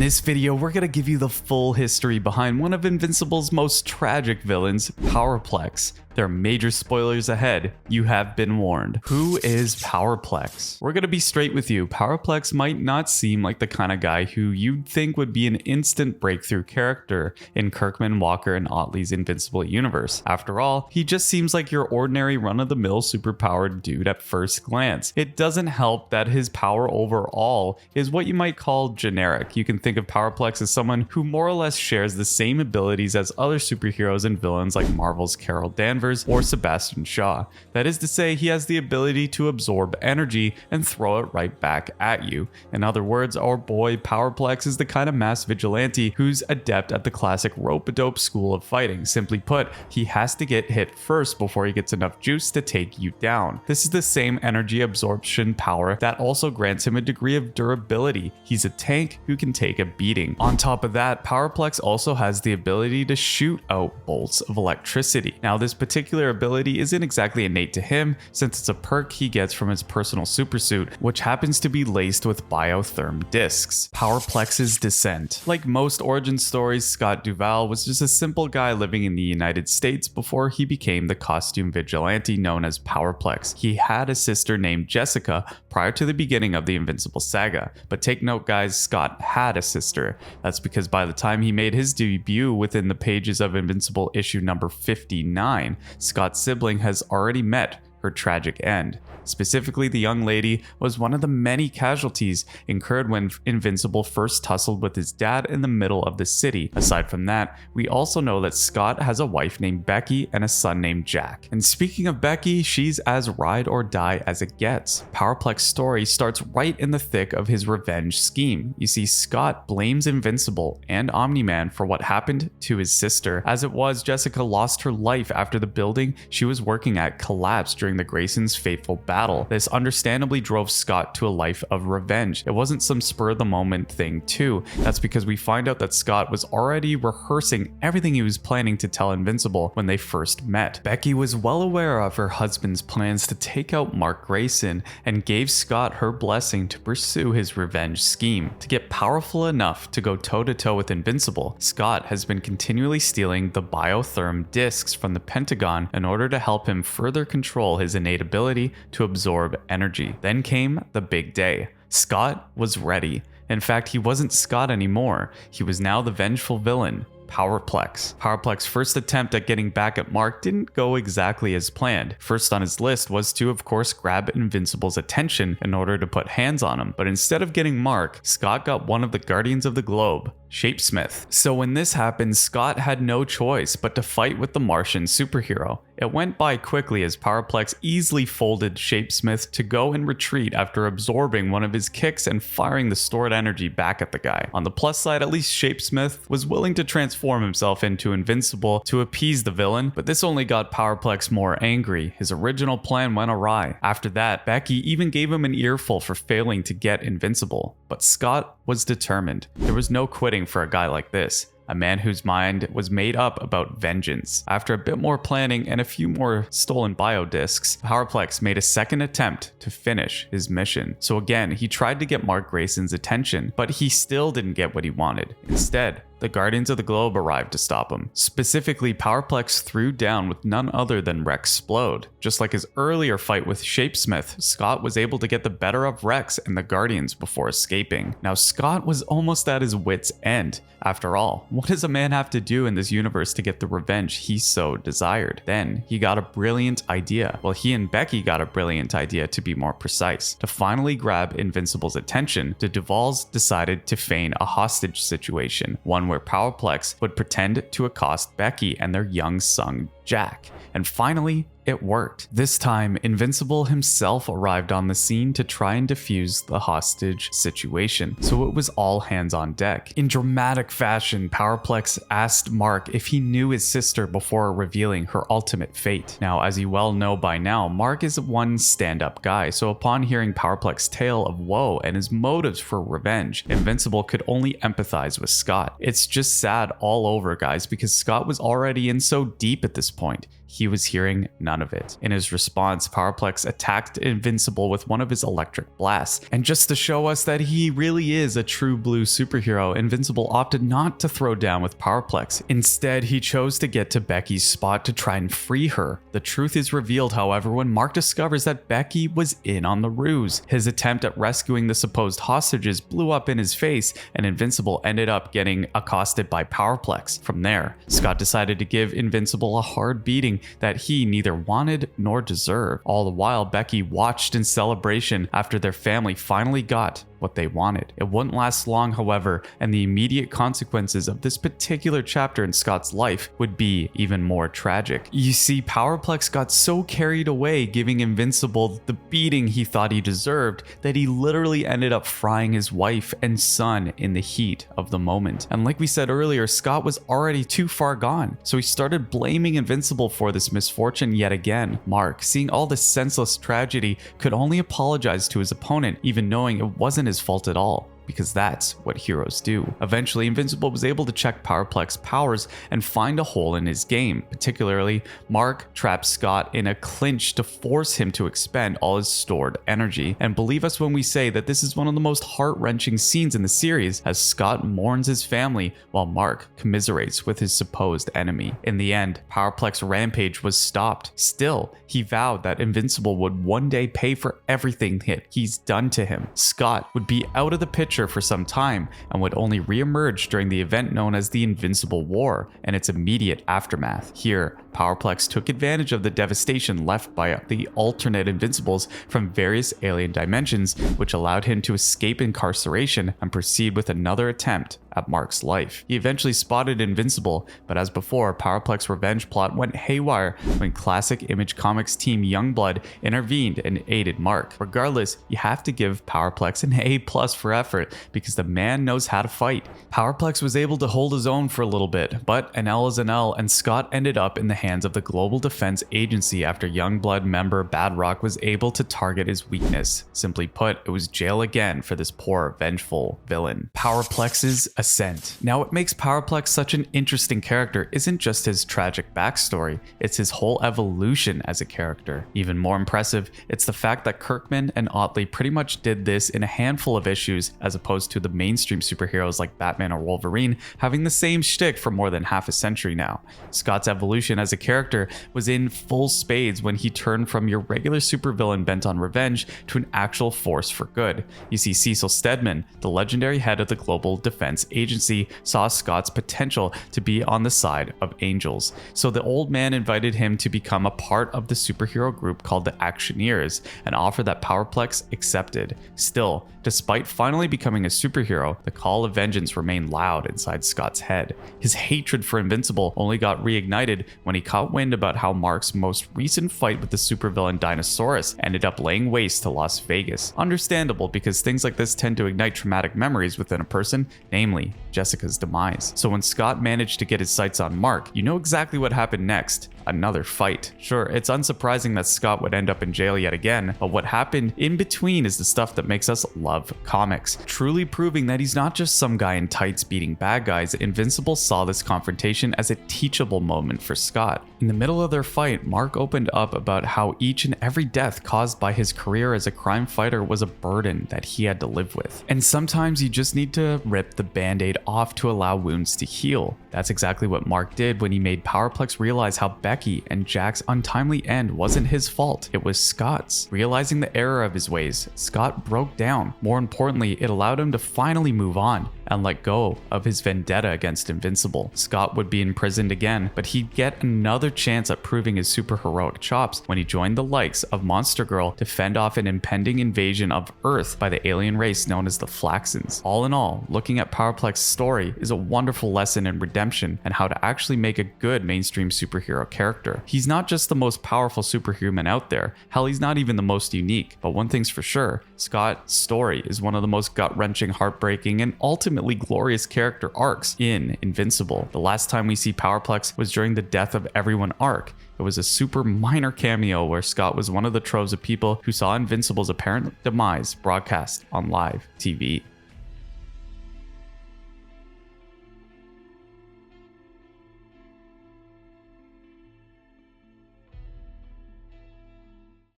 this video, we're gonna give you the full history behind one of Invincible's most tragic villains, Powerplex. There are major spoilers ahead. You have been warned. Who is Powerplex? We're gonna be straight with you. Powerplex might not seem like the kind of guy who you'd think would be an instant breakthrough character in Kirkman, Walker, and Otley's Invincible universe. After all, he just seems like your ordinary run-of-the-mill superpowered dude at first glance. It doesn't help that his power overall is what you might call generic. You can think of Powerplex as someone who more or less shares the same abilities as other superheroes and villains like Marvel's Carol Danvers or Sebastian Shaw. That is to say, he has the ability to absorb energy and throw it right back at you. In other words, our boy Powerplex is the kind of mass vigilante who's adept at the classic rope-a-dope school of fighting. Simply put, he has to get hit first before he gets enough juice to take you down. This is the same energy absorption power that also grants him a degree of durability. He's a tank who can take a beating. On top of that, Powerplex also has the ability to shoot out bolts of electricity. Now, this particular ability isn't exactly innate to him, since it's a perk he gets from his personal supersuit, which happens to be laced with bio-therm discs. Powerplex's descent. Like most origin stories, Scott Duvall was just a simple guy living in the United States before he became the costume vigilante known as Powerplex. He had a sister named Jessica prior to the beginning of the Invincible saga, but take note guys, Scott had a sister. That's because by the time he made his debut within the pages of Invincible issue number 59, Scott's sibling has already met her tragic end. Specifically, the young lady was one of the many casualties incurred when Invincible first tussled with his dad in the middle of the city. Aside from that, we also know that Scott has a wife named Becky and a son named Jack. And speaking of Becky, she's as ride or die as it gets. Powerplex's story starts right in the thick of his revenge scheme. You see, Scott blames Invincible and Omni-Man for what happened to his sister. As it was, Jessica lost her life after the building she was working at collapsed during the Graysons' fateful battle. This understandably drove Scott to a life of revenge. It wasn't some spur-of-the-moment thing too. That's because we find out that Scott was already rehearsing everything he was planning to tell Invincible when they first met. Becky was well aware of her husband's plans to take out Mark Grayson and gave Scott her blessing to pursue his revenge scheme. To get powerful enough to go toe-to-toe with Invincible, Scott has been continually stealing the bio-therm discs from the Pentagon in order to help him further control his innate ability to absorb energy. Then came the big day. Scott was ready. In fact, he wasn't Scott anymore. He was now the vengeful villain, Powerplex. Powerplex's first attempt at getting back at Mark didn't go exactly as planned. First on his list was to, of course, grab Invincible's attention in order to put hands on him. But instead of getting Mark, Scott got one of the Guardians of the Globe, Shapesmith. So when this happened, Scott had no choice but to fight with the Martian superhero. It went by quickly as Powerplex easily folded Shapesmith to go and retreat after absorbing one of his kicks and firing the stored energy back at the guy. On the plus side, at least Shapesmith was willing to transform himself into Invincible to appease the villain, but this only got Powerplex more angry. His original plan went awry. After that, Becky even gave him an earful for failing to get Invincible. But Scott was determined. There was no quitting for a guy like this. A man whose mind was made up about vengeance. After a bit more planning and a few more stolen biodiscs, Powerplex made a second attempt to finish his mission. So again, he tried to get Mark Grayson's attention, but he still didn't get what he wanted. Instead, the Guardians of the Globe arrived to stop him. Specifically, Powerplex threw down with none other than Rexplode. Just like his earlier fight with Shapesmith, Scott was able to get the better of Rex and the Guardians before escaping. Now, Scott was almost at his wit's end. After all, what does a man have to do in this universe to get the revenge he so desired? Then, he got a brilliant idea. Well, he and Becky got a brilliant idea, to be more precise. To finally grab Invincible's attention, the Duvalls decided to feign a hostage situation, one where Powerplex would pretend to accost Becky and their young son, Jack. And finally, it worked. This time, Invincible himself arrived on the scene to try and defuse the hostage situation, so it was all hands on deck. In dramatic fashion, Powerplex asked Mark if he knew his sister before revealing her ultimate fate. Now, as you well know by now, Mark is one stand-up guy, so upon hearing Powerplex's tale of woe and his motives for revenge, Invincible could only empathize with Scott. It's just sad all over, guys, because Scott was already in so deep at this point. He was hearing none none of it. In his response, Powerplex attacked Invincible with one of his electric blasts. And just to show us that he really is a true blue superhero, Invincible opted not to throw down with Powerplex. Instead, he chose to get to Becky's spot to try and free her. The truth is revealed, however, when Mark discovers that Becky was in on the ruse. His attempt at rescuing the supposed hostages blew up in his face, and Invincible ended up getting accosted by Powerplex. From there, Scott decided to give Invincible a hard beating that he neither wanted nor deserved. All the while, Becky watched in celebration after their family finally got what they wanted. It wouldn't last long, however, and the immediate consequences of this particular chapter in Scott's life would be even more tragic. You see, Powerplex got so carried away giving Invincible the beating he thought he deserved that he literally ended up frying his wife and son in the heat of the moment. And like we said earlier, Scott was already too far gone, so he started blaming Invincible for this misfortune yet again. Mark, seeing all this senseless tragedy, could only apologize to his opponent, even knowing it wasn't his fault at all, because that's what heroes do. Eventually, Invincible was able to check Powerplex's powers and find a hole in his game. Particularly, Mark trapped Scott in a clinch to force him to expend all his stored energy. And believe us when we say that this is one of the most heart-wrenching scenes in the series, as Scott mourns his family while Mark commiserates with his supposed enemy. In the end, Powerplex's rampage was stopped. Still, he vowed that Invincible would one day pay for everything he's done to him. Scott would be out of the picture for some time and would only re-emerge during the event known as the Invincible War and its immediate aftermath. Here, Powerplex took advantage of the devastation left by the alternate Invincibles from various alien dimensions, which allowed him to escape incarceration and proceed with another attempt at Mark's life. He eventually spotted Invincible, but as before, Powerplex's revenge plot went haywire when classic Image Comics team Youngblood intervened and aided Mark. Regardless, you have to give Powerplex an A+ for effort, because the man knows how to fight. Powerplex was able to hold his own for a little bit, but an L is an L, and Scott ended up in the hands of the Global Defense Agency after Youngblood member Badrock was able to target his weakness. Simply put, it was jail again for this poor, vengeful villain. Powerplex's ascent. Now, what makes Powerplex such an interesting character isn't just his tragic backstory, it's his whole evolution as a character. Even more impressive, it's the fact that Kirkman and Otley pretty much did this in a handful of issues, as opposed to the mainstream superheroes like Batman or Wolverine having the same shtick for more than half a century now. Scott's evolution as a character was in full spades when he turned from your regular supervillain bent on revenge to an actual force for good. You see, Cecil Stedman, the legendary head of the Global Defense Agency, saw Scott's potential to be on the side of angels. So the old man invited him to become a part of the superhero group called the Actioneers, an offer that Powerplex accepted. Still, despite finally becoming a superhero, the call of vengeance remained loud inside Scott's head. His hatred for Invincible only got reignited when he caught wind about how Mark's most recent fight with the supervillain Dinosaurus ended up laying waste to Las Vegas. Understandable, because things like this tend to ignite traumatic memories within a person, namely Jessica's demise. So when Scott managed to get his sights on Mark, you know exactly what happened next. Another fight. Sure, it's unsurprising that Scott would end up in jail yet again, but what happened in between is the stuff that makes us love comics. Truly proving that he's not just some guy in tights beating bad guys, Invincible saw this confrontation as a teachable moment for Scott. In the middle of their fight, Mark opened up about how each and every death caused by his career as a crime fighter was a burden that he had to live with. And sometimes you just need to rip the band-aid off to allow wounds to heal. That's exactly what Mark did when he made Powerplex realize how Becky and Jack's untimely end wasn't his fault, it was Scott's. Realizing the error of his ways, Scott broke down. More importantly, it allowed him to finally move on and let go of his vendetta against Invincible. Scott would be imprisoned again, but he'd get another chance at proving his superheroic chops when he joined the likes of Monster Girl to fend off an impending invasion of Earth by the alien race known as the Flaxans. All in all, looking at Powerplex's story is a wonderful lesson in redemption and how to actually make a good mainstream superhero character. He's not just the most powerful superhuman out there, hell, he's not even the most unique, but one thing's for sure, Scott's story is one of the most gut-wrenching, heartbreaking, and ultimately glorious character arcs in Invincible. The last time we see Powerplex was during the Death of Everyone arc. It was a super minor cameo where Scott was one of the troves of people who saw Invincible's apparent demise broadcast on live TV.